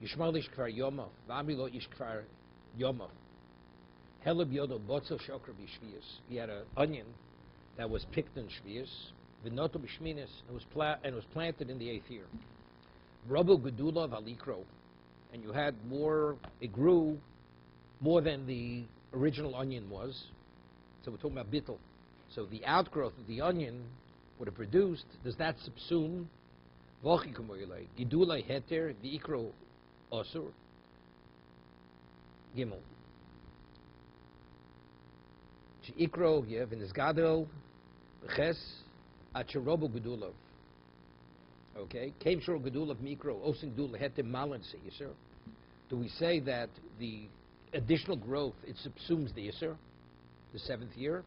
Yishmal ish kvar yoma, v'ami lo ish kvar yoma. Heleb yodo botzel shokra b'shvius. He had an onion that was picked in shvius. V'noto b'shminis, and was planted in the 8th year. V'robo gedula v'alikro, and you had more. It grew more than the original onion was. So we're talking about bittul. So the outgrowth of the onion would have produced. Does that subsume? Gidulai heter v'ikro osur. Gimel. Ikro yev in his gadol ches acherobo gedulav. Okay, came shor gedulav mikro osin gedulav heter malan se yisur. Do we say that the additional growth it subsumes the yisur, the 7th year?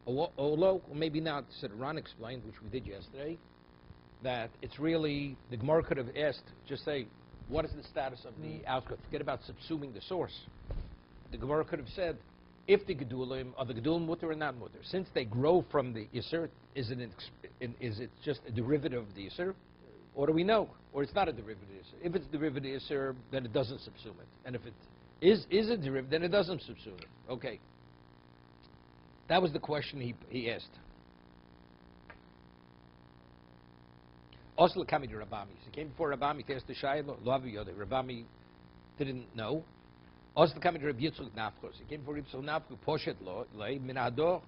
Olo, or maybe not. So Ron explained, which we did yesterday, that it's really, the Gemara could have asked, just say, what is the status of the outgrowth? Forget about subsuming the source. The Gemara could have said, if the gedulim, are the gedulim mutter or not mutter? Since they grow from the yisur, is it just a derivative of the yisur? Or do we know? Or it's not a derivative of the yisur. If it's derivative of the yisur, then it doesn't subsume it. And if it is a derivative, then it doesn't subsume it. Okay. That was the question he asked. Also, Kami to Rabami. So he came before Rabami to ask the Shayla. Rabami didn't know. Also, Kami to Rabbi Yitzchak Nafkos. He came before Rabbi Yitzchak Nafkos. Poshet lo lei minador.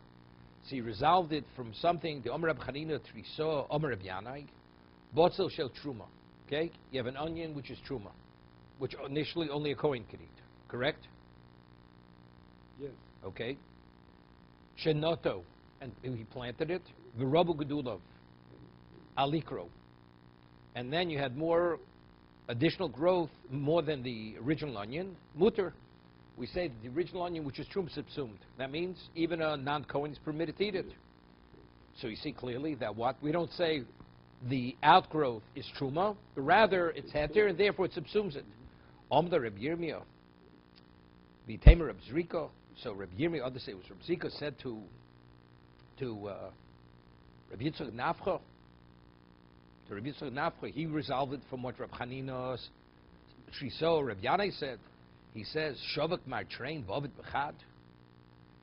So he resolved it from something. The Omer Rab Chanina Triso Omer Rab Yanai. Botzel shel truma. Okay, you have an onion which is truma, which initially only a Kohen could eat. Correct? Yes. Okay. Shenoto, and he planted it. V'robu gedulav, alikro, and then you had more additional growth, more than the original onion. Mutter, we say that the original onion, which is trum subsumed. That means even a non-Kohen is permitted to eat it. So you see clearly that what we don't say the outgrowth is truma, but rather it's heter, and therefore it subsumes it. Omda Reb Yirmiyah, v'temer Reb Zriko. So Reb Yirmiyah, others say it was Reb Zriko, said to Reb Yitzchak Nafcha. To Reb Yitzchak Nafcha, he resolved it from what Reb Chanina Triso Reb Yanai said. He says, Shovak mar train v'ovid b'chad.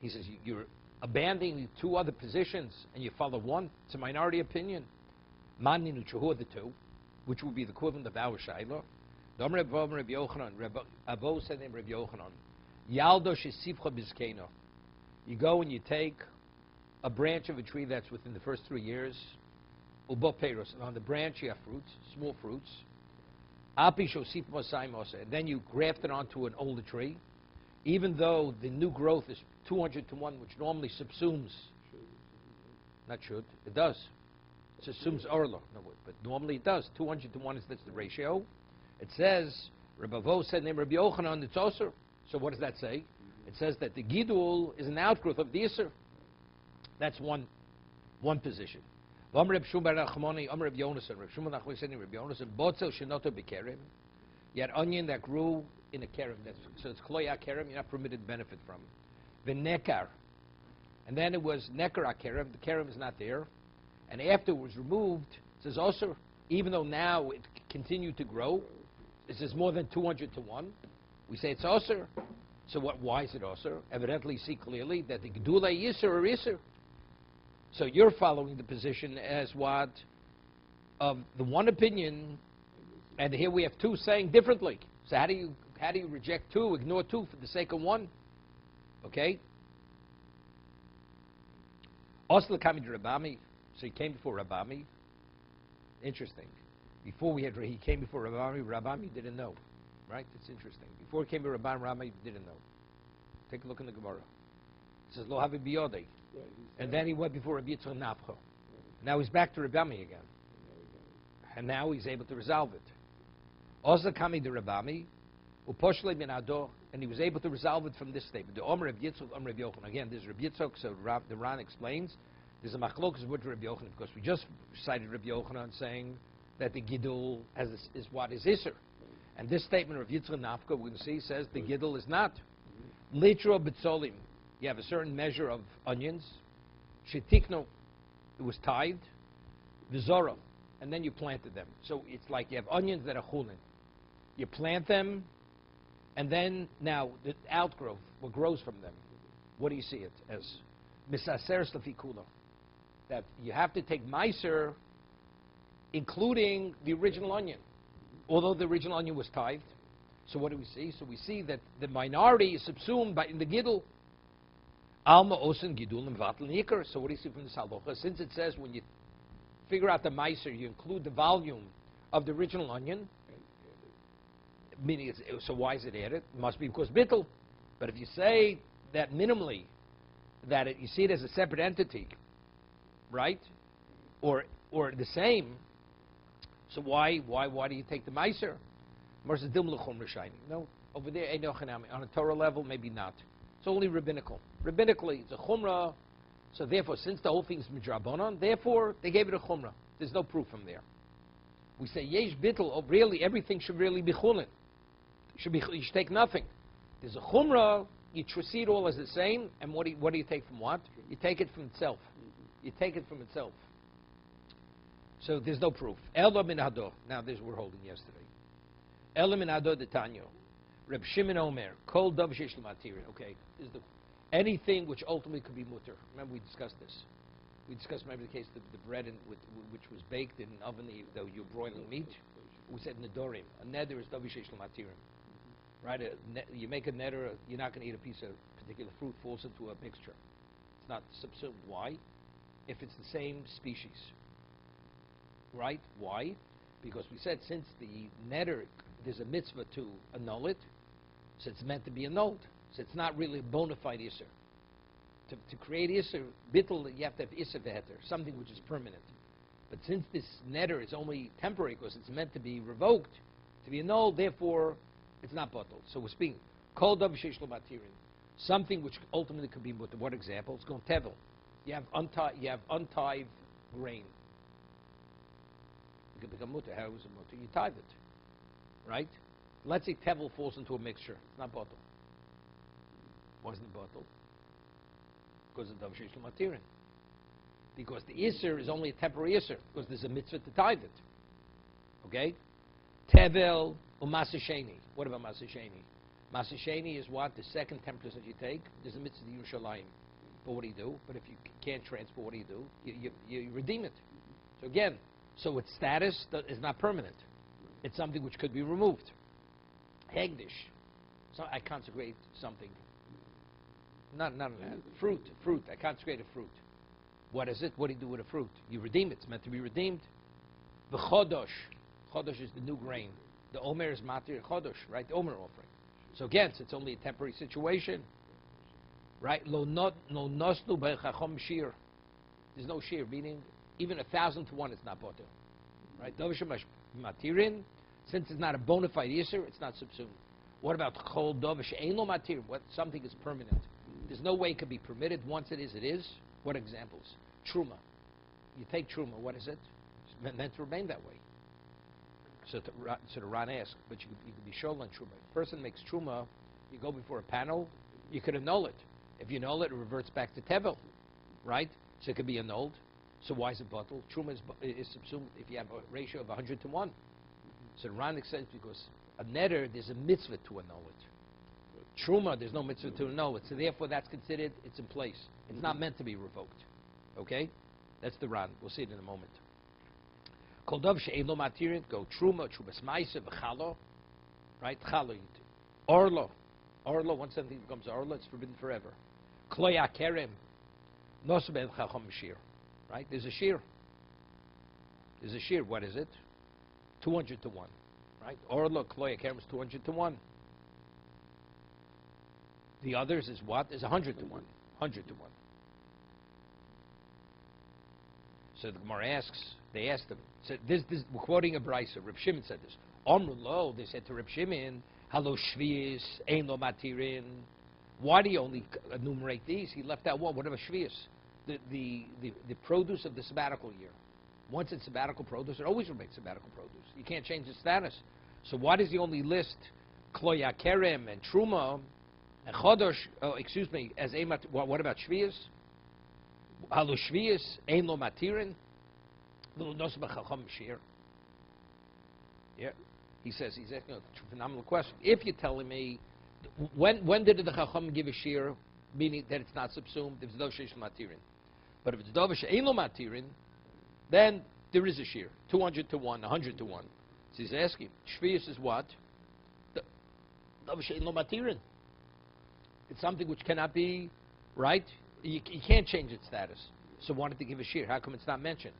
He says, you're abandoning 2 other positions and you follow one. It's a minority opinion. Maninu Chahu, the 2, which would be the equivalent of our Shaila. Dom Reb Yochanan, Reb Avo said named Reb Yochanan. Yaldo shesivcha bizkeno. You go and you take a branch of a tree that's within the first 3 years. Ubo peiros, and on the branch you have fruits, small fruits. Api shosif mosai mosa, and then you graft it onto an older tree. Even though the new growth is 200 to 1, which normally subsumes. Not should, it does. It subsumes orlo, no, but normally it does. 200 to 1 that's the ratio. It says, Rabbi Avo said named Rabbi Yochanan, it's osur. So what does that say? It says that the gidul is an outgrowth of the yisur. That's one position. You had onion that grew in a kerem, so it's kloya kerem. You're not permitted to benefit from it. The nekar, and then it was nekar kerem. The kerem is not there, and after it was removed, it says osur. Even though now it continued to grow, it says more than 200 to 1. We say it's osur. So why is it osur? Evidently, see clearly that the gedula yisur or isur. So you're following the position as what of the one opinion, and here we have 2 saying differently. So how do you reject 2, ignore 2 for the sake of 1? Okay. Osla kami to Rabami, so he came before Rabami. Interesting. Before he came before Rabami. Rabami didn't know. Right? It's interesting. Before he came to Rabami didn't know. Take a look in the Gemara. It says, Lo havi biyodei. And then he went before Rabbi Yitzchak Nafcha. Now he's back to Rabami again. And now he's able to resolve it. Oza kami de Rabami, uposhle min ado, and he was able to resolve it from this statement. The Omer Rabbi Yitzchak, Omer Rabbi Yochanan. Again, there's Rabbi Yitzchak, so the Ran explains. There's a machlokas with Rabbi Yochanan, because we just cited Rabbi Yochanan saying that the gidul is what is Isser. And this statement of Yitzchak Nafka, we can see, says the gidul is not. Litro betzolim. You have a certain measure of onions. Shetikno, it was tied. Vizoro, and then you planted them. So it's like you have onions that are chulin. You plant them, and then now the outgrowth, what grows from them, what do you see it as? Misaser slafikula. That you have to take meiser, including the original onion. Although the original onion was tithed. So what do we see? So we see that the minority is subsumed in the gidul. Alma osen gidulim vatel nikar. So what do you see from this halacha? Since it says when you figure out the meiser, you include the volume of the original onion. Meaning, so why is it added? It must be because bittul. But if you say that minimally, that you see it as a separate entity, right? Or the same. So why do you take the meiser? No, over there, on a Torah level, maybe not. It's only rabbinical. Rabbinically, it's a chumrah. So therefore, since the whole thing is midrabanan, therefore they gave it a chumrah. There's no proof from there. We say yesh bittul. Oh, really, everything should really be chulin. You should take nothing. There's a chumrah. You see it all as the same. And what do you take from what? You take it from itself. You take it from itself. So there's no proof. Ela min hado. Now this we're holding yesterday. Ela min hado de Tanyo. Reb Shimon Omer. Kol dav sheish l'matirin. Okay. Is anything which ultimately could be mutter. Remember we discussed this. We discussed, remember the case, the bread which was baked in an oven though you're broiling meat. We said nedorim. A neder is dav sheish l'matirin. Right? You make a neder, you're not going to eat a piece of particular fruit, falls into a mixture. It's not subsumed. Why? If it's the same species. Right? Why? Because we said since the neder, there's a mitzvah to annul it, so it's meant to be annulled. So it's not really a bona fide isser. To create isser, bittul, you have to have isser veheter, something which is permanent. But since this neder is only temporary because it's meant to be revoked, to be annulled, therefore it's not bottled. So we're speaking kol dav sheish lo matirin, something which ultimately could be mutter. What example? It's going tevel. You have untied grain. It could become mutter. How is it mutter? You tithe it, right? Let's say tevel falls into a mixture. It's not bottled. Wasn't bottled because of dav sheish lo matirin. Because the isser is only a temporary isser because there's a mitzvah to tithe it. Okay, tevel. Masa sheni. What about masa sheni? Masa sheni is what? The second 10% you take. There's a mitzvah to Yerushalayim. But what do? But if you can't transport, what do? You redeem it. So again, so its status is not permanent. It's something which could be removed. Hegdish. So I consecrate something. Not fruit. I consecrate a fruit. What is it? What do you do with a fruit? You redeem it. It's meant to be redeemed. The chodosh. Chodosh is the new grain. The Omer is Matir Chodosh, right? The Omer offering. So again, it's only a temporary situation, right? Lo nosnu b'chachom shir. There's no shir, meaning even 1,000 to 1 is not poter, right? Davish Matirin, since it's not a bona fide yisr, it's not subsumed. What about Chol Davish Ein Lo Matir? What something is permanent? There's no way it could be permitted. Once it is, it is. What examples? Truma. You take truma. What is it? It's meant to remain that way. So the Ran asks, but you could be shol on truma. If a person makes truma, you go before a panel, you could annul it. If you annul it, it reverts back to tevel, right? So it could be annulled. So why is it bottled? Truma is subsumed if you have a ratio of 100 to 1. So the Ran says because a neder, there's a mitzvah to annul it. Truma, there's no mitzvah to annul it. So therefore that's considered, it's in place. It's not meant to be revoked. Okay? That's the Ran. We'll see it in a moment. Kol dav she'ein lo matirin, go truma, trumas ma'aser, v'chalo, right? Chalo, orlo, once something becomes orlo, it's forbidden forever. Kloya kerem, nosu ben chacham shir, right? There's a shir. What is it? 200 to 1, right? Orlo, kloya kerem is 200 to 1. The others is what? Is 100 to 1. 100 to 1. So the Gemara asks, they asked him, so we're quoting a brisa. Reb Shimon said this. Omru lo, they said to Reb Shimon, halo shvius, ein lo matirin. Why do you only enumerate these? He left out one. What about shvius? The produce of the sabbatical year. Once it's sabbatical produce, it always remains sabbatical produce. You can't change the status. So why does he only list kloya kerem and truma and chodosh? As emat. What about shvius? Halo shvius, ein lo matirin. Yeah. He says, he's asking a phenomenal question. If you're telling me, when did the Chacham give a shear, meaning that it's not subsumed, if it's Dov Sheish Matirin? But if it's Dov She'ein Lo Matirin, then there is a shear, 200 to 1, 100 to 1. So he's asking, Shvius is what? Dov She'ein Lo Matirin. It's something which cannot be, right? You can't change its status. So wanted to give a shear. How come it's not mentioned?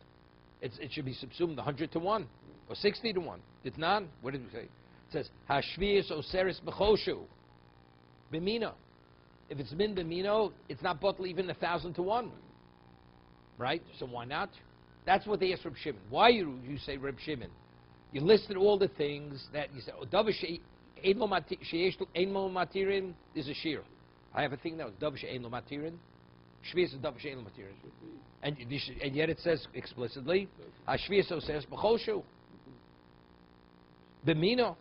It should be subsumed 100 to 1 or 60 to 1. It's not. What did we say? It says, Hashvius Oseris B'choshu. Bimino. If it's min bimino, it's not bottle even 1,000 to 1. Right? So why not? That's what they asked Reb Shimon. Why you say Reb Shimon? You listed all the things that you said. Davar she'ein lo matirin is a shear. I have a thing now. Davar she'ein lo matirin. Shvius is davar she'ein lo matirin. And yet it says explicitly, Hashvius Oseris B'choshu. Bimino.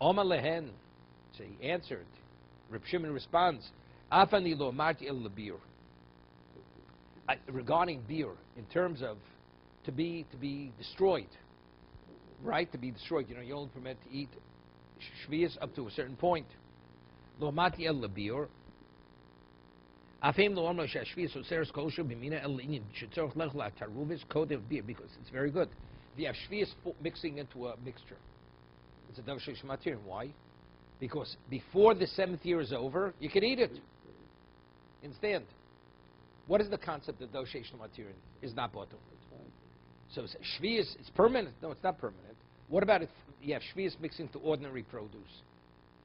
Oma lehen. So he answered. Reb Shimon responds, Afani lo marti el lebir. Regarding beer, in terms of to be destroyed, right? To be destroyed. You know, you're only permitted to eat shvius up to a certain point. Lo marti el lebir. Afem lo amlo shvius oseres kosher b'mina el inyan shetzorch lech la taruvis kodev beer, because it's very good. If you have shvius mixing into a mixture, it's a davar sheish matir. Why? Because before the 7th year is over, you can eat it. Understand? What is the concept of Doshei Shlomatirin? Is not bottle. So Shvius, it's permanent. No, it's not permanent. What about if you have Shvius mixing to ordinary produce?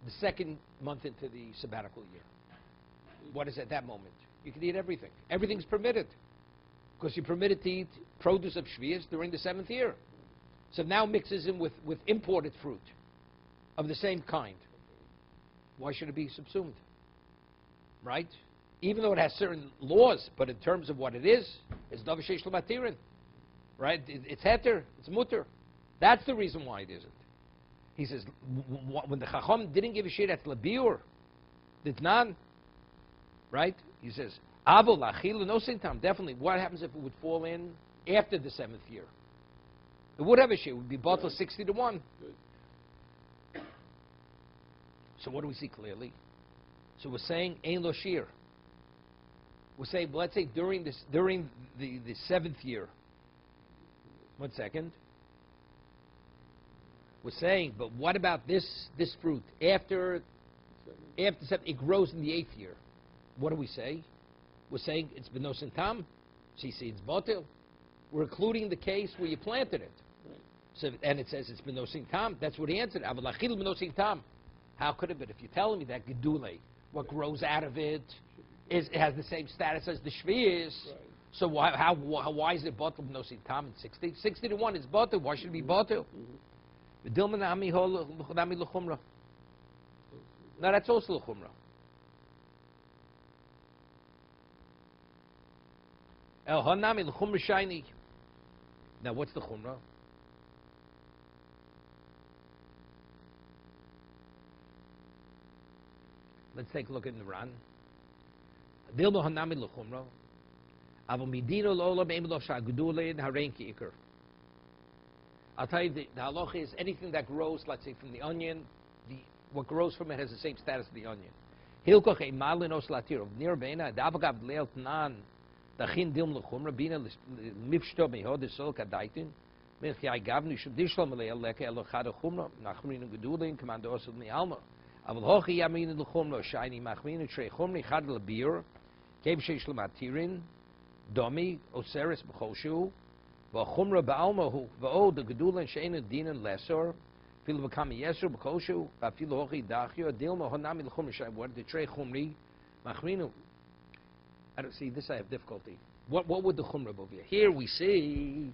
The 2nd month into the sabbatical year. What is at that moment? You can eat everything. Everything's permitted. Because you're permitted to eat produce of Shvius during the 7th year. So now mixes in with imported fruit of the same kind. Why should it be subsumed? Right? Even though it has certain laws, but in terms of what it is, it's davar sheish lo matirin. Right? It's heter, it's mutter. That's the reason why it isn't. He says, when the Chacham didn't give a shit at Labiur, it's none. Right? He says, Avo lachil no sintam. Definitely. What happens if it would fall in after the 7th year? It would have a shit. It would be bottled 60 to 1. So what do we see clearly? So we're saying ein lo shir. We're saying, well, let's say during the 7th year. 1 second. We're saying, but what about this fruit after 7th? It grows in the 8th year. What do we say? We're saying it's benosin tam. So you see, it's botil. We're including the case where you planted it. Right. So and it says it's benosin tam. That's what he answered. Avalachil benosin tam. How could it be? If you're telling me that gedule, what grows out of it, it has the same status as the shvius, right. So why is it bottle no tam in 60? 60 to 1 is bottle. Why should it be bottle? No, that's also l'chumra. El hanami l'chumra shiny. Now what's the chumra? Let's take a look at the Ran. Dilbo hanami l'chumra. Avo midino lo'olam emelo sha'gudulin harenki ikar. I'll tell you, the halacha is anything that grows, let's say, from the onion, what grows from it has the same status as the onion. Hilkoch e malinos latiro. Near beina, davagav leil tnan, dachin dilm l'chumra, bina mifshto mehod isol kadaitin, milchi agavnu shudishlo meleil leke elochad chumra, nachmrinu gedulin, commando osud mi alma. Aval hochi yamin l'chumra, shiny machminu trei chumri chad l'bir, kev sheish l'matirin, domi, oseris b'choshu, v'chumra ba'almahu, v'od the gedulan she'ena dinan lesor, filu v'kami yesur b'choshu, v'afilu hochi dachyo, dilma honami l'chumra shai, what the trei chumri, machrinu. I don't see this. I have difficulty. What would the chumra be? Here we see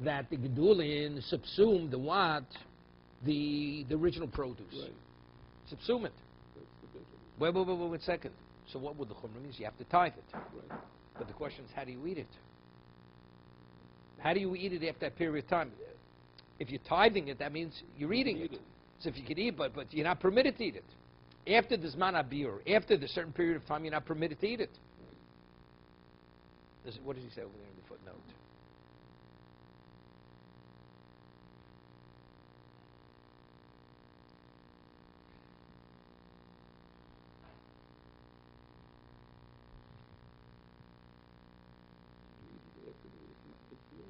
that the gedulin subsumed the what? The original produce. Right. Subsume it. Wait a second. So what would the chumra mean? You have to tithe it. Right. But the question is, how do you eat it? How do you eat it after that period of time? If you're tithing it, that means you're eating it. So if you can eat, but you're not permitted to eat it. After the zman abir, after the certain period of time, you're not permitted to eat it. What does he say over there in the footnote?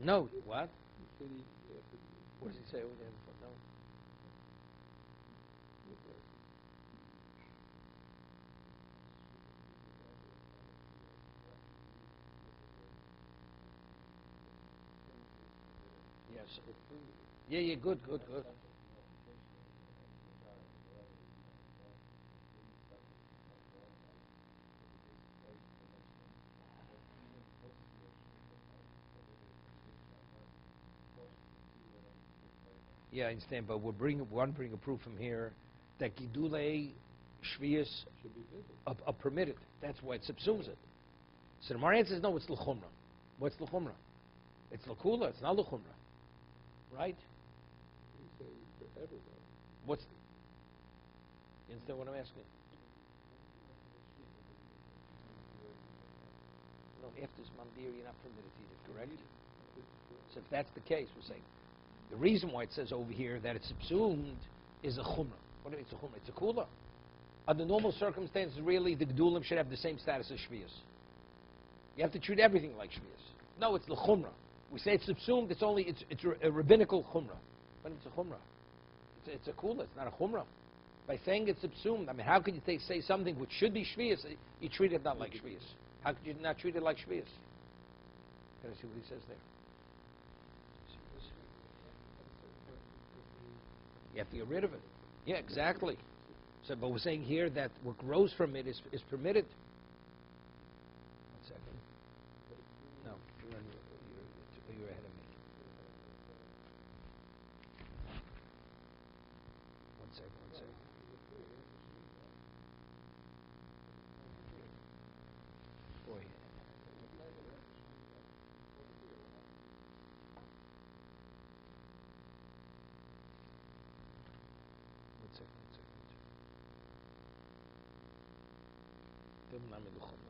No, what? You said he, after the, What does he say over there in the footnote? Yes. Yeah, good. Yeah, I understand, but bring a proof from here that Gidule Shvius should be visible. are permitted. That's why it subsumes it. So the Maran says, no, it's L'chumra. What's L'chumra? It's L'kula, it's not L'chumra. Right? You say for everybody. What's... You understand what I'm asking? No, after this Mandir, you're not permitted to eat it, correct? So if that's the case, we're saying, the reason why it says over here that it's subsumed is a chumrah. What do you mean it's a chumrah? It's a kula. Under normal circumstances, really, the gedulim should have the same status as shvius. You have to treat everything like shvius. No, it's the chumrah. We say it's subsumed. It's a rabbinical chumrah, but it's a chumrah. It's a kula. It's not a chumrah. By saying it's subsumed, I mean, how could you say something which should be shvius? You treat it not like shvius. How could you not treat it like shvius? Can I see what he says there? You have to get rid of it. Yeah, exactly. So, but we're saying here that what grows from it is permitted. 1 second. No, you're ahead of me. 1 second. Boy.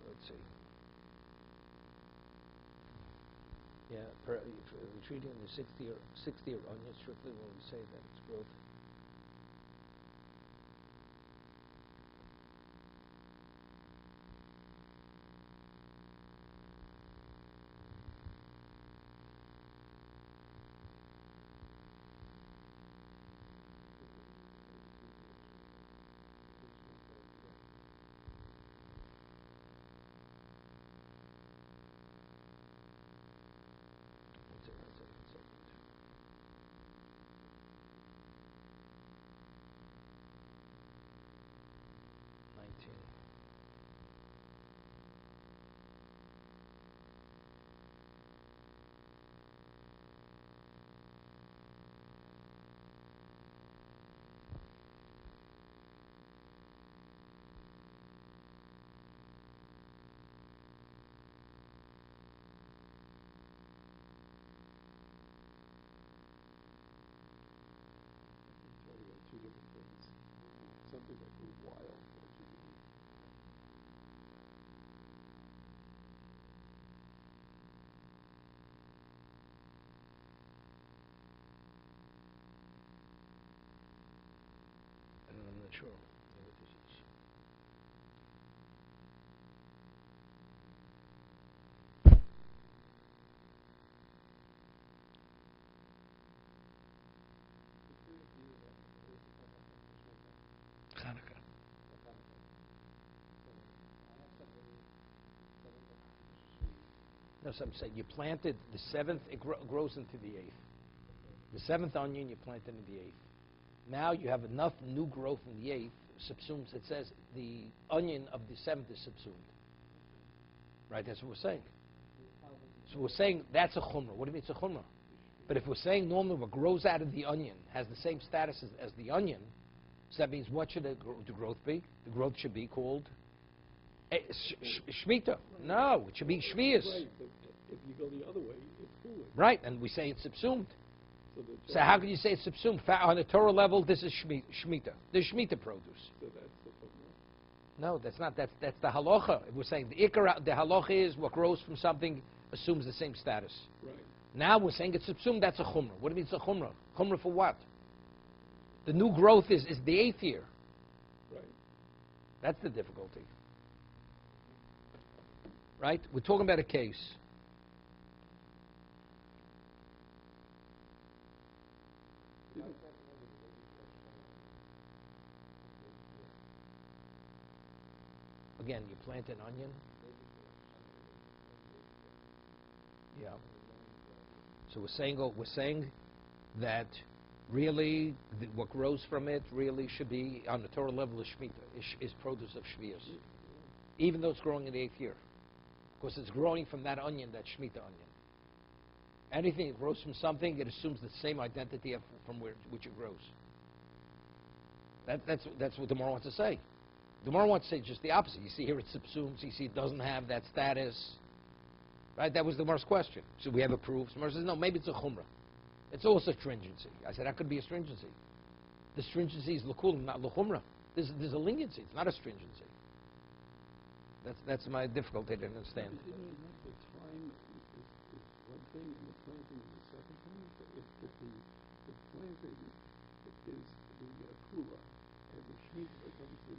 Let's see. Yeah, treating the 60 or onion strictly when we say that it's growth. Two different things. Something that is wild that you can eat. I'm not sure what this is. Hanukkah. No, so I'm saying you planted the 7th, it grows into the 8th. The 7th onion you planted in the 8th. Now you have enough new growth in the 8th, subsumes, it says the onion of the 7th is subsumed. Right, that's what we're saying. So we're saying that's a chumrah. What do you mean it's a chumrah? But if we're saying normally what grows out of the onion has the same status as the onion, so that means what should the growth be? The growth should be called Shemitah. No, it should be Shvius. Right, but if you go the other way, it's foolish. Right, and we say it's subsumed. So how can you say it's subsumed? On a Torah level, this is Shemitah. This is Shemitah produce. So that's the problem. No, that's not. That's the halacha. We're saying the halacha is what grows from something assumes the same status. Right. Now we're saying it's subsumed. That's a chumrah. What do you mean it's a chumrah? Chumrah for what? The new growth is the 8th year. Right. That's the difficulty. Right? We're talking about a case. Didn't- Again, you plant an onion. Yeah. So we're saying that really what grows from it really should be on the Torah level of Shemitah, is produce of Shvius, even though it's growing in the 8th year, because it's growing from that onion, that Shemitah onion. Anything that grows from something, it assumes the same identity from which it grows. That's what the Gemara wants to say. The Gemara wants to say just the opposite. You see here it subsumes. You see it doesn't have that status. Right? That was the Gemara's question. So we have a proof. The Gemara says, no, maybe it's a chumrah. It's also stringency. I said, that could be a stringency. The stringency is l'kulim, not l'chumrah. There's a leniency. It's not a stringency. That's my difficulty to understand. Isn't it not the time is one thing and the planting is the second thing? If the planting is the kula and the shemitah becomes the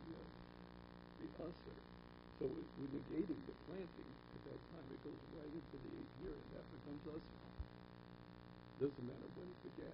usher, so we're negating the planting at that time. It goes right into the 8th year and that becomes usher. Doesn't matter when it began.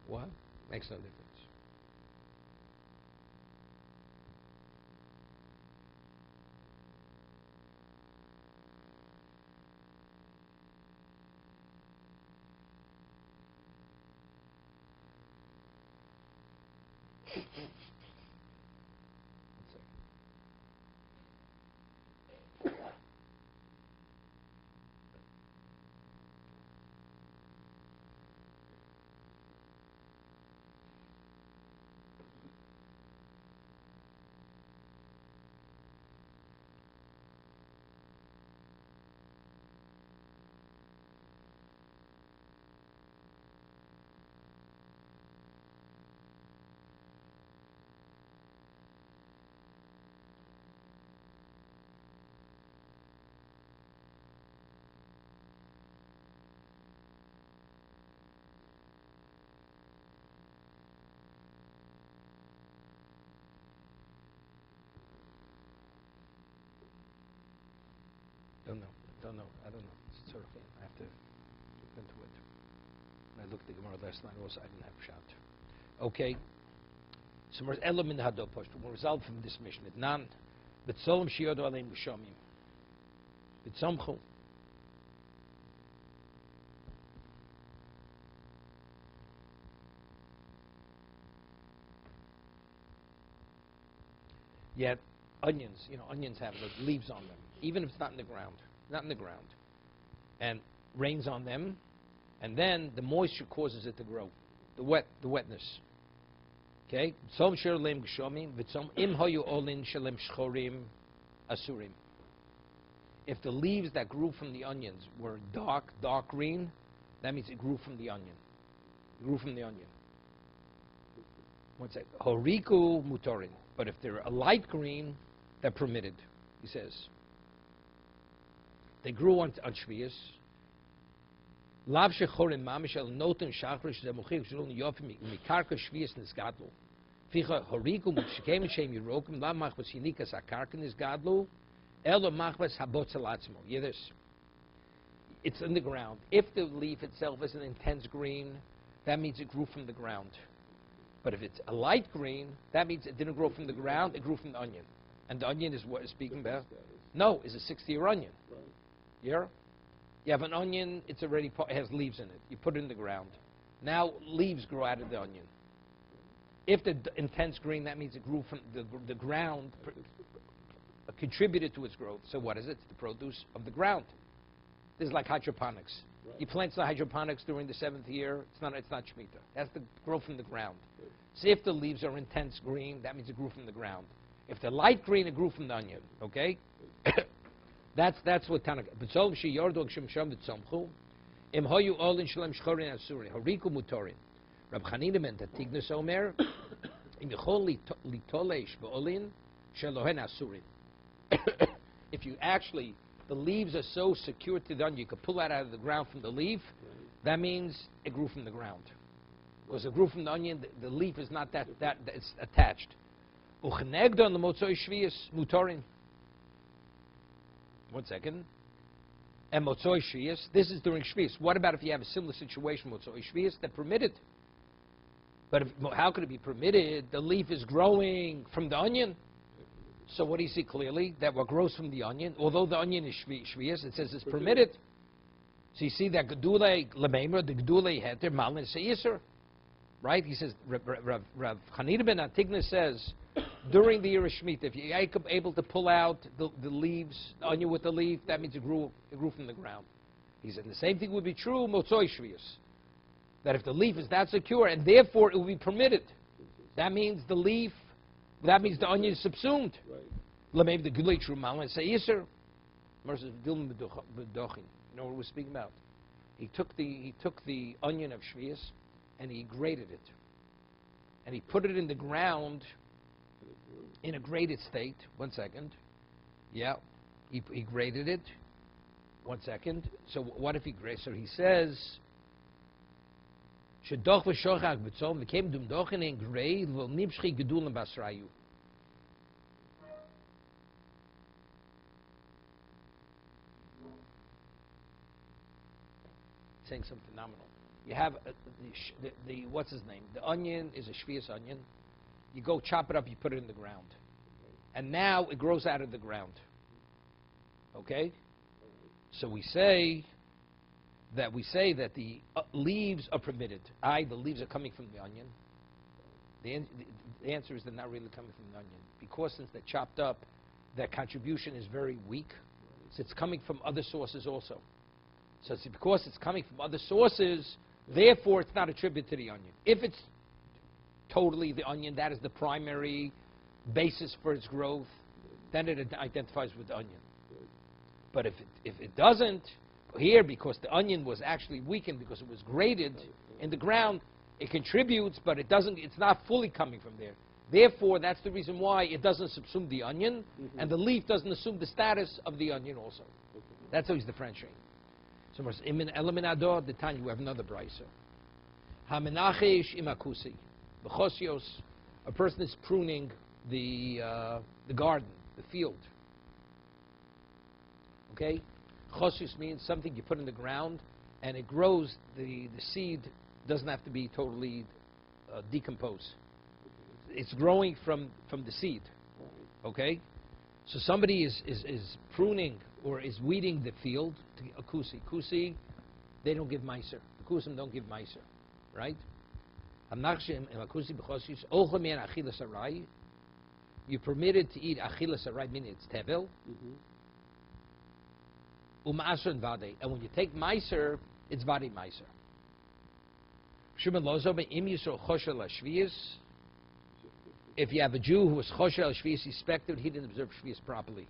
What? Makes no difference. Don't know. I don't know. It's sort of thing. I have to look into it. When I looked at the Gemara last night also, I didn't have shot. Okay. So we're element hado post. We'll result from this mission. It nan b'tzolim shiyodo aleim b'shomim b'tzomchu. Yet onions, onions have the leaves on them, even if it's not in the ground. And rains on them, and then the moisture causes it to grow, the wetness. Okay? If the leaves that grew from the onions were dark green, that means it grew from the onion. What's that? Horiku mutorin. But if they're a light green, they're permitted, he says. They grew on Shvius. Lav shechorim mamish el noten shachrish zemuchik zrun yofim mikarka Shvius nisgadlu. Ficha horiku mutshikem shem yirokim la machbas yinikas akarka nisgadlu elo machbas habotzalatzmo. Yeah, this. It's in the ground. If the leaf itself is an intense green, that means it grew from the ground. But if it's a light green, that means it didn't grow from the ground, it grew from the onion. And the onion is what is speaking about? No, is a 60-year onion. Right. Yeah? You have an onion, it has leaves in it. You put it in the ground. Now leaves grow out of the onion. If the intense green, that means it grew from the ground, contributed to its growth. So what is it? It's the produce of the ground. This is like hydroponics. Right. You plant the hydroponics during the 7th year, it's not Shemitah. It has to grow from the ground. See, if the leaves are intense green, that means it grew from the ground. If they're light green, it grew from the onion. Okay? That's what Tanakh. Im hoyu olin shalem shchorin asurin. Hariku mutorin. Rab Chanina ben Tatignas Omer. Im yichol litolesh be'olin shelohen asurin. If you actually, the leaves are so secure to the onion, you could pull that out of the ground from the leaf. That means it grew from the ground. Because it grew from the onion, the leaf is not that it's attached. Uchnegdon lemotzoi shvius mutorin. 1 second. And motzoi shvius. This is during shvius. What about if you have a similar situation, motzoi shvius, that permitted? But how could it be permitted? The leaf is growing from the onion. So what do you see clearly? That what grows from the onion, although the onion is shvius, it says it's permitted. So you see that gedulei lemeimer, the gedulei heter malin seisur, right? He says Rav Chanina ben Antigna says during the year of Shemitah, if you're able to pull out the leaves, the onion with the leaf, that means it grew from the ground. He said the same thing would be true motzoi shvius, that if the leaf is that secure and therefore it will be permitted, that means the leaf. That means the onion is subsumed. Maybe the gulei true malin seisur. Versus dilm b'dochin. You know what we're speaking about? He took the onion of shvius and he grated it, and he put it in the ground in a grated state. 1 second. Yeah, he grated it. 1 second. So what if he grated? So he says. Shedoch v'shochach b'tzom v'kem dum dochen en grei v'ol nibshchi gedulim basrayu. Saying something phenomenal. You have the what's his name? The onion is a shvius onion. You go chop it up, you put it in the ground, and now it grows out of the ground. Okay, so we say that the leaves are permitted. The leaves are coming from the onion. The answer is they're not really coming from the onion, because since they're chopped up, their contribution is very weak. So it's coming from other sources also. So it's because it's coming from other sources, therefore it's not attributed to the onion. If it's totally the onion, that is the primary basis for its growth, then it identifies with the onion. But if it doesn't, here, because the onion was actually weakened because it was grated in the ground, it contributes, but it doesn't. It's not fully coming from there. Therefore, that's the reason why it doesn't subsume the onion, and the leaf doesn't assume the status of the onion also. That's how he's differentiating. So, in Eliminador, the time you have another brisa. Hamenachesh imakusi, b'chosios. A person is pruning the garden, the field. Okay. Chosius means something you put in the ground and it grows. The seed doesn't have to be totally decomposed. It's growing from the seed. Okay? So somebody is pruning or is weeding the field. A kusi. Kusi, they don't give meiser. The kusim don't give meiser. Right? You're permitted to eat achilas aray, meaning it's tevel. And when you take meiser, it's vadi meiser. If you have a Jew who was chosher al shvius, he spected, he didn't observe shvius properly.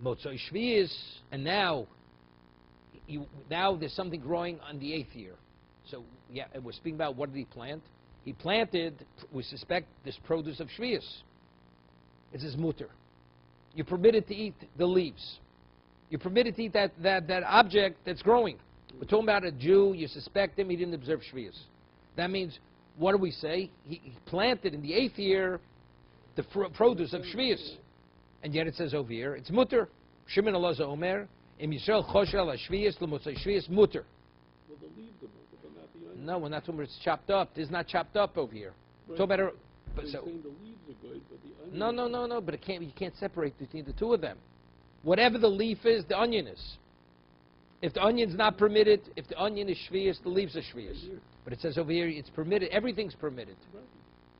Motzoi shvius, and now there's something growing on the 8th year. So yeah, and we're speaking about what did he plant? He planted, we suspect, this produce of shvius. It's his mutter. You're permitted to eat the leaves. You're permitted to eat that object that's growing. We're talking about a Jew, you suspect him, he didn't observe shvius. That means, what do we say? He planted in the 8th year the produce of shvius. And yet it says over here, it's mutter. Shimon Elazar Omer, Im Yisrael Choshel HaShvius, L'motzei Shvius, mutter. Well, the leaves are mutter, but not the onion. No, we're not talking about it's chopped up. It's not chopped up over here. Right. Talk about But so, saying the leaves are good, but the onion... No, but you can't separate between the two of them. Whatever the leaf is, the onion is. If the onion's not permitted, if the onion is shvius, the leaves are shvius. But it says over here, it's permitted. Everything's permitted. Right.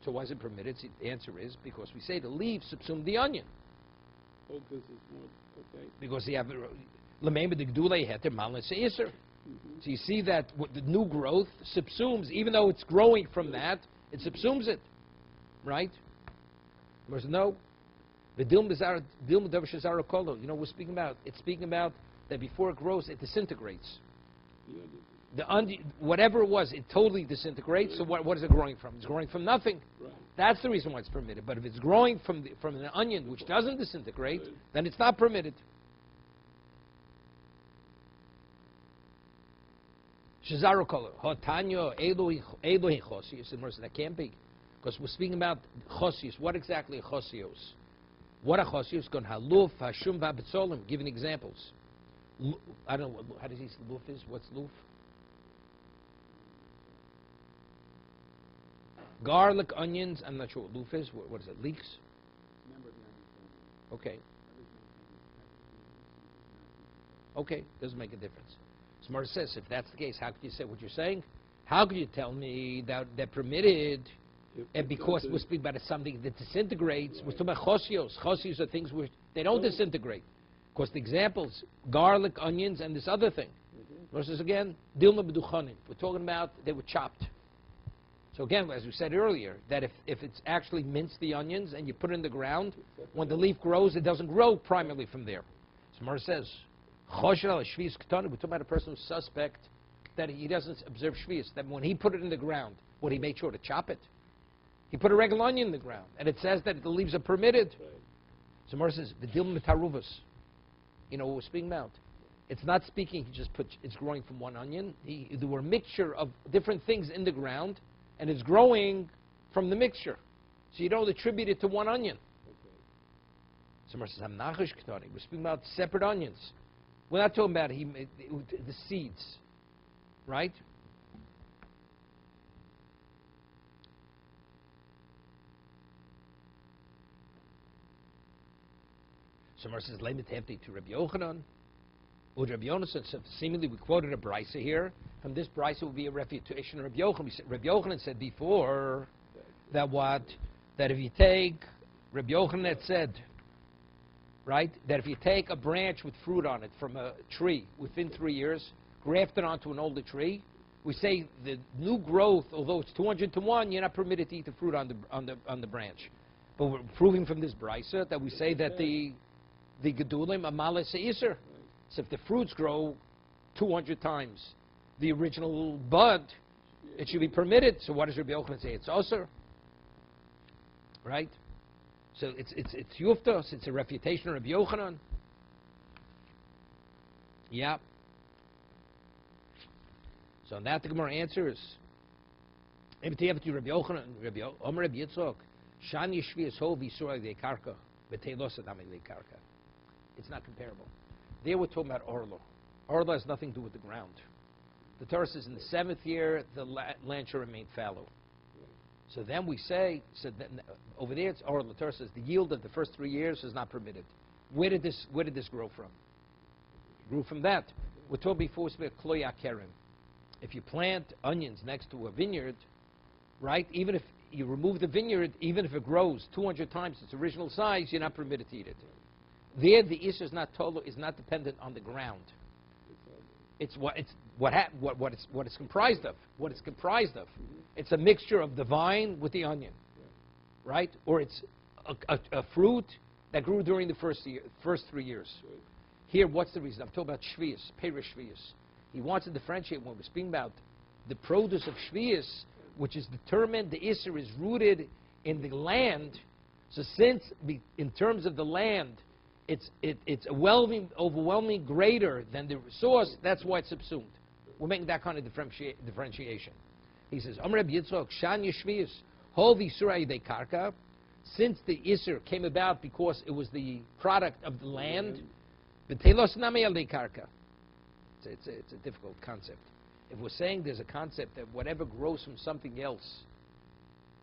So why is it permitted? See, the answer is because we say the leaves subsume the onion. Oh, because it's more, okay. Because you have, l'meimah the gedulei heter malin seisur. So you see that the new growth subsumes, even though it's growing from that, it subsumes it. Right? Whereas no, the dilma davar shazara kolo. You know, we're speaking about. It's speaking about that before it grows, it disintegrates. The onion. The whatever it was, it totally disintegrates. So what is it growing from? It's growing from nothing. Right. That's the reason why it's permitted. But if it's growing from an onion which doesn't disintegrate, then it's not permitted. Shazaro color. Hotanyo Elohim chosius. That can't be. Because we're speaking about chosius. What exactly are chosios? What are chosios? Gon haluf, hashum, v'abetzolim. Giving examples. I don't know. How does he say luf is? What's luf? Garlic, onions. I'm not sure what luf is. What is it? Leeks? Okay. Okay. Doesn't make a difference. Smart says, if that's the case, how could you say what you're saying? How could you tell me that they're permitted? And because we're speaking about something that disintegrates, we're talking about chosios. Chosios are things where they don't disintegrate. Of course, the examples, garlic, onions, and this other thing. Versus again, dilma b'duchanim. We're talking about they were chopped. So again, as we said earlier, that if it's actually minced the onions and you put it in the ground, when the leaf grows, it doesn't grow primarily from there. Smar says, chosher al shvius ketana. We're talking about a person who's suspect that he doesn't observe shvius. That when he put it in the ground, he made sure to chop it. He put a regular onion in the ground, and it says that the leaves are permitted. So Mara says, "V'dil mitaruvas." You know what we're speaking about? It's not speaking. He just it's growing from one onion. There were a mixture of different things in the ground, and it's growing from the mixture. So you don't attribute it to one onion. So Mara says, "Hamnachish ketani." We're speaking about separate onions. We're not talking about the seeds, right? So Mar says, "Let me tempting to Rabbi Yochanan." Or Rabbi Yochanan, so seemingly we quoted a brisa here. From this brisa would be a refutation of Rabbi Yochanan. Rabbi Yochanan said before that that if you take Rabbi Yochanan had said, right, that if you take a branch with fruit on it from a tree within 3 years, graft it onto an older tree, we say the new growth, although it's 200 to 1, you're not permitted to eat the fruit on the branch. But we're proving from this brisa that we say that the gedulim amale se'iser. So if the fruits grow 200 times the original bud, it should be permitted. So what does Rabbi Yochanan say? It's osir, right? So it's yuftos. It's a refutation of Rabbi Yochanan. Yeah. So on that the Gemara answers. Maybe to have to Rabbi Yochanan, Rabbi Yitzchok, Shan Yishvi Ho V'Yisur Alei Karka, V'Teilos Adam Alei Karka. It's not comparable. There we're talking about Orlo. Orlo has nothing to do with the ground. The Torah says in the 7th year, the land shall remain fallow. So then we say, over there it's Orlo. The Torah says the yield of the first 3 years is not permitted. Where did this grow from? It grew from that. We're told before we speak Kloya Keren. If you plant onions next to a vineyard, right, even if you remove the vineyard, even if it grows 200 times its original size, you're not permitted to eat it. There, the issue is not dependent on the ground. It's what it's comprised of. What it's comprised of. It's a mixture of the vine with the onion, right? Or it's a fruit that grew during the first 3 years. Here, what's the reason? I'm talking about shvius, perish shvius. He wants to differentiate when we're speaking about the produce of shvius, which is determined. The isser is rooted in the land. So since in terms of the land, it's overwhelmingly greater than the source, that's why it's subsumed. We're making that kind of differentiation. He says, Amr Rabbi Yitzchok, Shan Yishvius, Hol V'Yisur Alei Karka, since the Isser came about because it was the product of the land, B'Teilos Nami Alei Karka. It's a difficult concept. If we're saying there's a concept that whatever grows from something else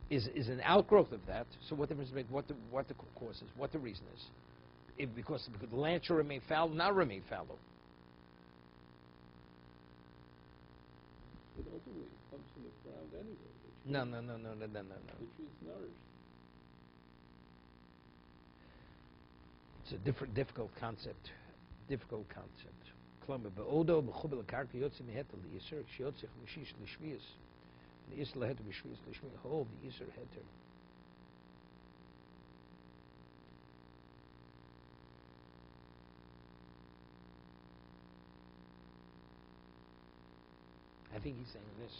is an outgrowth of that, so what difference does it make what the cause is, what the reason is? Because the land shall remain fallow, not remain fallow. It ultimately comes from the ground anyway. No. The tree's nourished. It's a difficult concept. Klama be'odo b'chubel karka yotzi meheter li'isur kshiyotzich l'shish l'shvius l'isur leheter b'shvius l'shvius hol v'isur heter. I think he's saying this.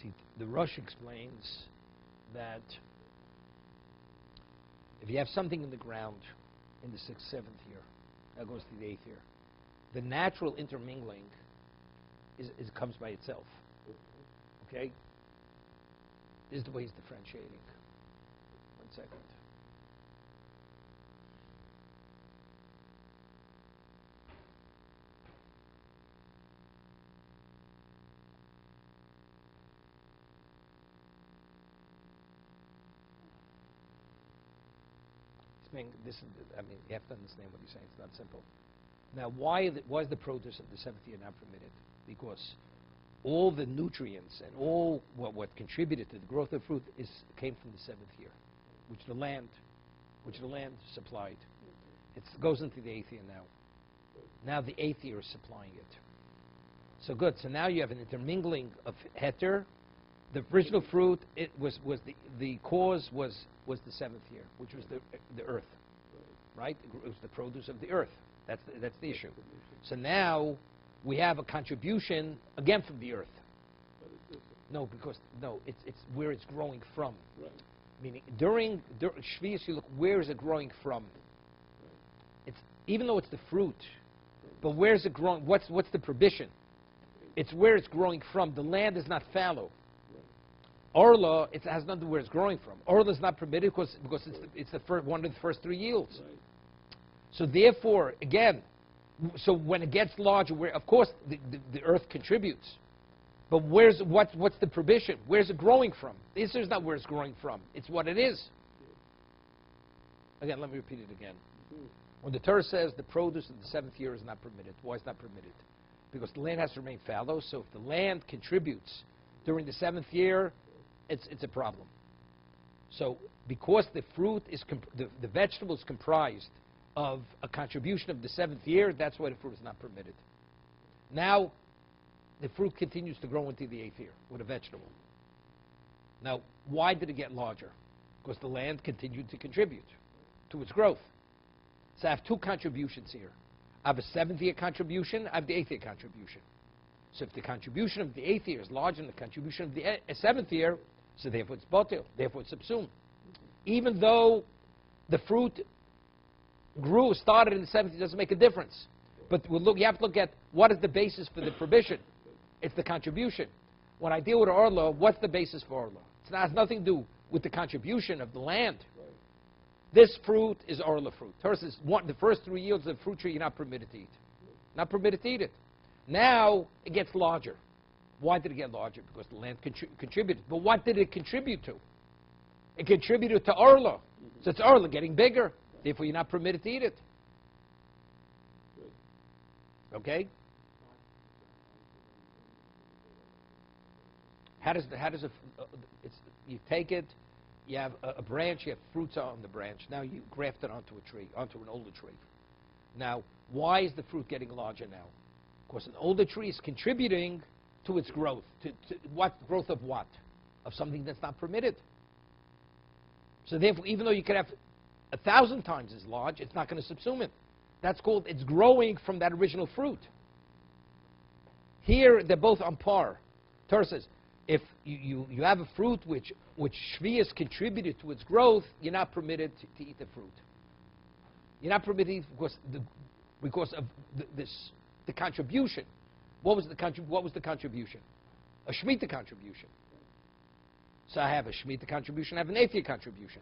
See, the Rush explains that if you have something in the ground in the 6th, 7th year, that goes to the 8th year, the natural intermingling comes by itself. Okay? This is the way he's differentiating. 1 second. This is, I mean, you have to understand what he's saying. It's not simple. Now, why is the produce of the 7th year not permitted? Because all the nutrients and all what contributed to the growth of fruit came from the 7th year, which the land supplied. It goes into the 8th year now. Now the 8th year is supplying it. So good. So now you have an intermingling of heter. The original fruit, the cause was the 7th year, which was the earth, right? It was the produce of the earth. That's the issue. So now we have a contribution again from the earth. No, it's where it's growing from. Right. Meaning during Shvius, you look, where is it growing from? It's even though it's the fruit, but where is it growing? What's the prohibition? It's where it's growing from. The land is not fallow. Orla, it has nothing where it's growing from. Orla is not permitted because it's one of the first 3 yields. Right. So therefore, again, so when it gets larger, of course the earth contributes, but what's the prohibition? Where's it growing from? The answer is not where it's growing from. It's what it is. Again, let me repeat it again. When the Torah says the produce of the 7th year is not permitted, why is it not permitted? Because the land has to remain fallow. So if the land contributes during the 7th year, it's a problem. So because the fruit the vegetable is comprised of a contribution of the 7th year, that's why the fruit is not permitted. Now, the fruit continues to grow into the 8th year with a vegetable. Now, why did it get larger? Because the land continued to contribute to its growth. So I have 2 contributions here. I have a 7th year contribution, I have the 8th year contribution. So if the contribution of the 8th year is larger than the contribution of the 7th year, so therefore it's botel, therefore it's subsumed. Even though the fruit started in the 7th year, it doesn't make a difference. But you have to look at what is the basis for the prohibition. It's the contribution. When I deal with Orla, what's the basis for Orla? It has nothing to do with the contribution of the land. Right. This fruit is Orla fruit. The first 3 yields of the fruit tree you're not permitted to eat. Not permitted to eat it. Now it gets larger. Why did it get larger? Because the land contributed. But what did it contribute to? It contributed to Orla. So it's Orla getting bigger. Therefore, you're not permitted to eat it. Okay? You take it, you have a branch, you have fruits on the branch. Now you graft it onto a tree, onto an older tree. Now, why is the fruit getting larger now? Because an older tree is contributing to its growth. To what growth of what? Of something that's not permitted. So therefore, even though you could have 1,000 times as large, it's not going to subsume it. That's called, it's growing from that original fruit. Here, they're both on par. Torah says, if you have a fruit which Shvius contributed to its growth, you're not permitted to eat the fruit. You're not permitted because of the contribution. What was the contribution? A Shemitah contribution. So I have a Shemitah contribution, I have an 8th year contribution.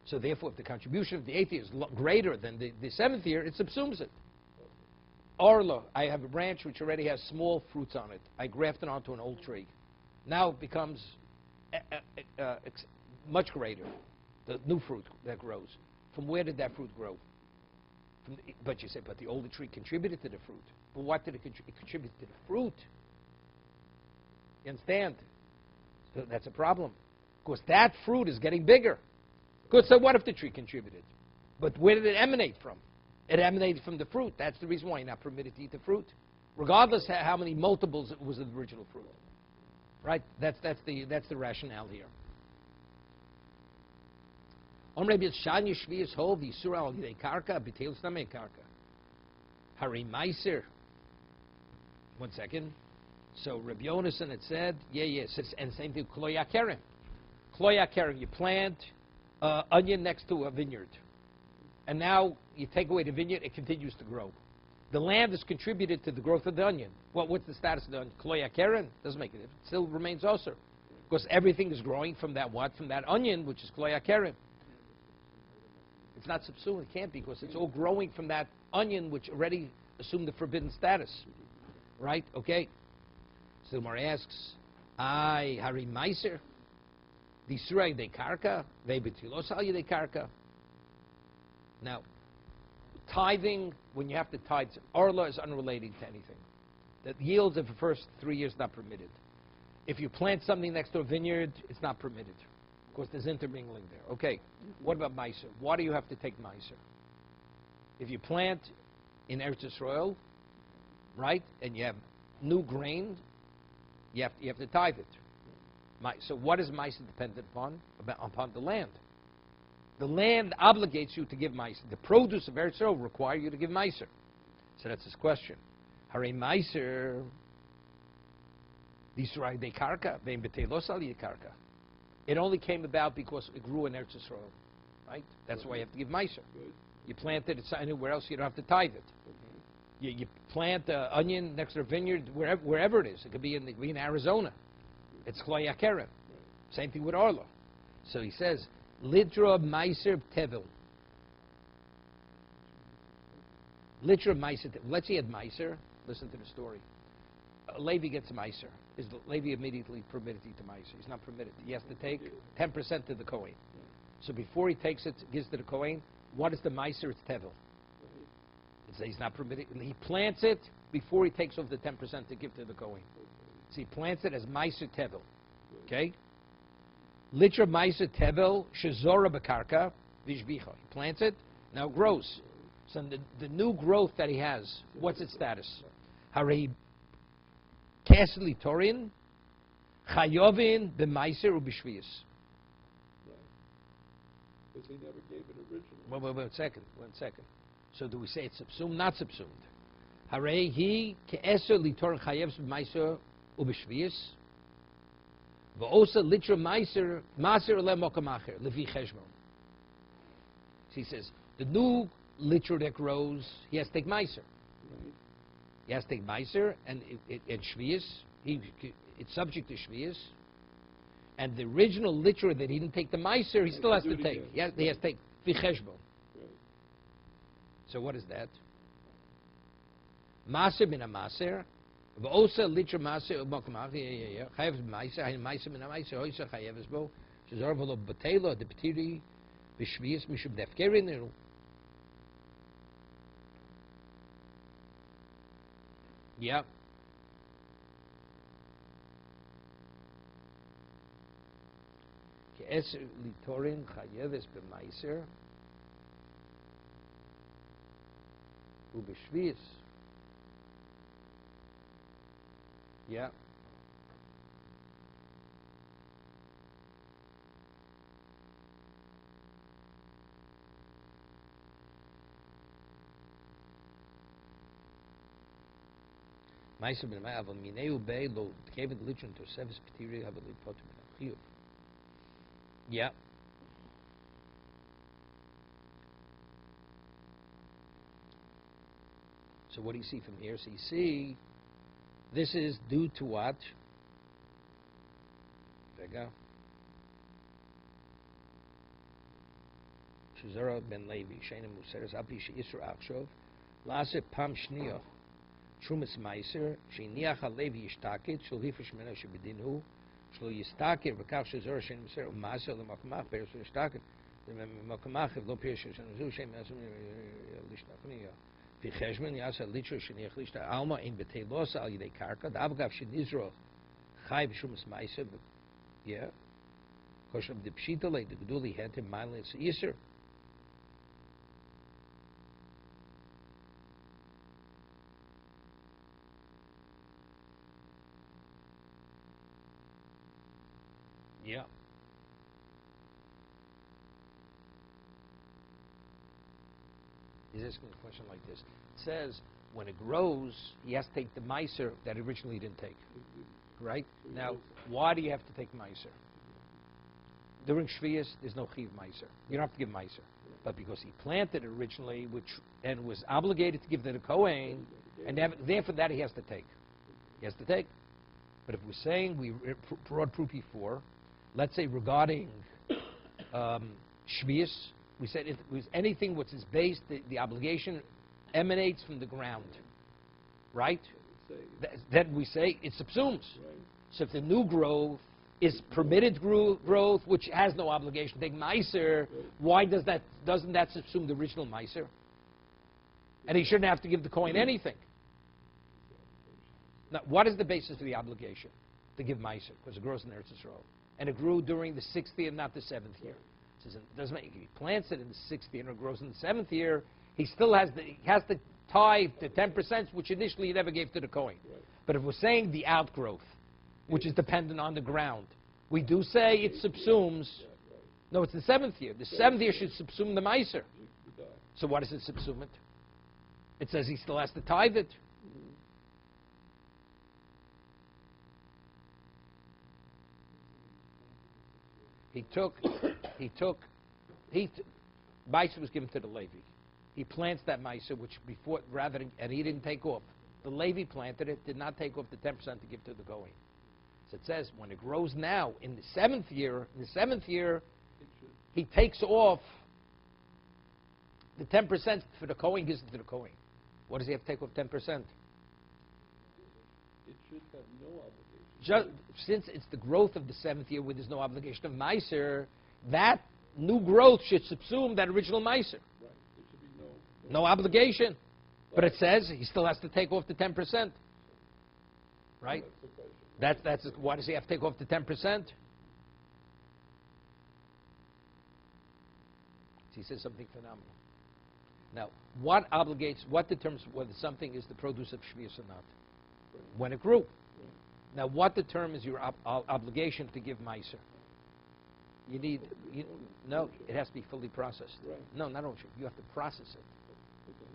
So therefore, if the contribution of the 8th year is greater than the 7th year, it subsumes it. Orla, I have a branch which already has small fruits on it. I graft it onto an old tree. Now it becomes much greater, the new fruit that grows. From where did that fruit grow? But you say, but the older tree contributed to the fruit. But what did it contribute? It contributed to the fruit. You understand? So that's a problem. Because that fruit is getting bigger. Good, so what if the tree contributed? But where did it emanate from? It emanated from the fruit. That's the reason why you're not permitted to eat the fruit, regardless how many multiples it was of the original fruit. Right? That's the rationale here. One second. So Rabbi Yonasan had said, and same thing, Kloya Kerem. Kloya Kerem, you plant onion next to a vineyard. And now you take away the vineyard, it continues to grow. The land has contributed to the growth of the onion. What's the status of the onion? Kloya Keren? Doesn't make it. It still remains osir. Because everything is growing from that what? From that onion, which is Kloya Keren. It's not subsumed. It can't be, because it's all growing from that onion, which already assumed the forbidden status. Right? Okay? So the Gemara asks, Hari Meiser? The Surah de Karka? They betilos al de Karka? Now, tithing, when you have to tithe, Arla is unrelated to anything. The yields of the first 3 years not permitted. If you plant something next to a vineyard, it's not permitted. Of course, there's intermingling there. Okay, what about Meiser? Why do you have to take Meiser? If you plant in Eretz Yisrael, right, and you have new grain, you have to tithe it. So what is Meiser dependent upon? Upon the land. The land obligates you to give Meiser. The produce of Eretz Yisrael require you to give Meiser. So that's his question. Hare Meiser, Yisrael de Karka, vein betelos al Karka. It only came about because it grew in Eretz Yisrael, right? That's why you have to give Meiser. You plant it anywhere else, you don't have to tithe it. You plant onion next to a vineyard, wherever it is. It could be in Arizona. It's Kloya Keren. Same thing with Arla. So he says, Litra Meiser Tevil. Litra Meiser Tevil. Let's say he had Meiser. Listen to the story. Levi gets Meiser. Is Levi immediately permitted to eat the Meiser? He's not permitted. He has to take 10% to the Kohen. So before he takes it, gives to the Kohen, what is the Meiser? It's Tevil. He's not permitted. He plants it before he takes off the 10% to give to the Kohen. So he plants it as Meiser Tevil. Okay? Litra Meiser Tevel Shezora Bekarka Vishbicha. He plants it, now it grows. So the new growth that he has, what's its status? Harei Kasli Torin Chayovin B'Meiser U'B'Shvius. Because he never gave it originally. One second. So do we say it's subsumed? Not subsumed. Harei He Ke'eser Litorin Chayevs B'Meiser U'B'Shvius. V'osa litra meiser le mokamacher levi cheshbon. He says the new litra that grows, he has to take meiser. Right. He has to take meiser, and it shvius. It's subject to shvius. And the original litra that he didn't take the meiser, he still has to take. He has to take v'cheshbon. Right. So what is that? Maser min maser. V'osa litra maser u'makamach chayev meiser hayin meiser min meiser hoysa chayev esbo shezor v'lo batela deptiri b'shvius mishum defkerin. Yeah. Ke'eser litorin chayev es b'meiser u'b'shvius. Yeah. Meiser ben Ma'av mineu bei lo kevet lichun to seves petiri have li potu ben chiyuv. Yeah. So what do you see from here? So you see, this is due to what? There you go. Shazara ben Levi, Shana Museres, Api Sheisra Achshov, Lase Pam Shniya, Trumas Meiser, Shiniach HaLevi Yishtakit, Shul Hifish Mena Shebedinu, Shul Yishtakit, Vakach Shazara Shana Museres, Umasel, Makamach, Peres Yishtakit, Makamach, Lo Peres Shanazu, Shana Lishnachniya. V'cheshman yasa litra sheniach lishta alma in betelos al yidei karka d'avgav shenizro chai b'shumas ma'isa. Yeah, koshem de pshita le de geduli hetem ma'ilin yiser. He's asking a question like this. It says, when it grows, he has to take the meiser that originally he didn't take. Right? Now, why do you have to take meiser? During Shvius, there's no chiv meiser. You don't have to give meiser. But because he planted it originally, and was obligated to give to the Kohen, and therefore that he has to take. He has to take. But if we're saying, we brought proof before, let's say regarding Shvius, we said if it was anything which is based, the obligation emanates from the ground. Right? Then we say it subsumes. So if the new growth is permitted growth, which has no obligation to take meiser, why doesn't that subsume the original meiser? And he shouldn't have to give the coin anything. Now, what is the basis for the obligation to give meiser? Because it grows in Eretz Yisrael, and it grew during the 6th year, not the 7th year. It says it doesn't make, if he plants it in the 6th year and it grows in the 7th year, he still has to tithe the 10%, which initially he never gave to the coin. But if we're saying the outgrowth, which is dependent on the ground, we do say it subsumes. No, it's the 7th year. The 7th year should subsume the meiser. So why does it subsume it? It says he still has to tithe it. Meiser was given to the Levi. He plants that meiser, which before, and he didn't take off. The Levi planted it, did not take off the 10% to give to the Kohen. So it says when it grows now in the 7th year, he takes off the 10% for the Kohen, gives it to the Kohen. What does he have to take off 10%? It should have no obligation. Since it's the growth of the 7th year where there's no obligation of meiser, that new growth should subsume that original meiser. Right. There should be no obligation. Right. But it says he still has to take off the 10%. Right? That's why does he have to take off the 10%? He says something phenomenal. Now, what determines whether something is the produce of Shvius or not? When it grew. Now, what determines your obligation to give meiser? No, it has to be fully processed. Right. No, not ownership. You have to process it.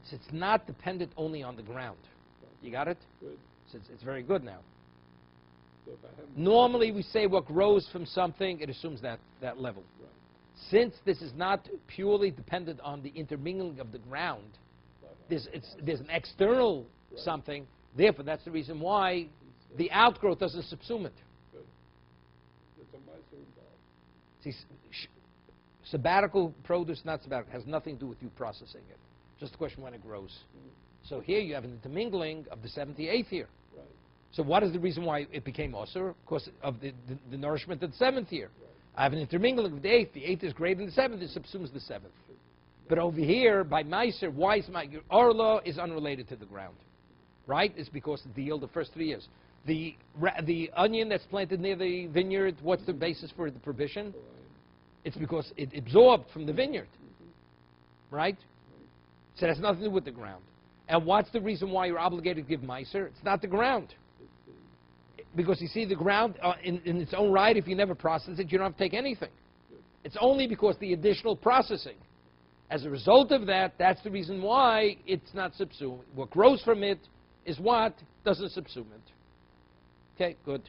So it's not dependent only on the ground. You got it? Good. So it's very good now. So normally, we say what grows from something, it assumes that level. Right. Since this is not purely dependent on the intermingling of the ground, there's an external something. Therefore, that's the reason why the outgrowth doesn't subsume it. Good. It's a meiser involved. See, sabbatical produce, not sabbatical, has nothing to do with you processing it. Just a question when it grows. So here you have an intermingling of the 7th to 8th year. Right. So what is the reason why it became osur? Because of the nourishment of the 7th year. Right. I have an intermingling with the 8th. The 8th is greater than the 7th. It subsumes the 7th. But over here, by meiser, why is your orla is unrelated to the ground, right? It's because of the yield of the first 3 years. The onion that's planted near the vineyard, what's the basis for the provision? It's because it absorbed from the vineyard, right? So that's nothing to do with the ground. And what's the reason why you're obligated to give meiser? It's not the ground. Because you see, the ground, in its own right, if you never process it, you don't have to take anything. It's only because the additional processing. As a result of that, that's the reason why it's not subsumed. What grows from it is what doesn't subsume it. Okay, good.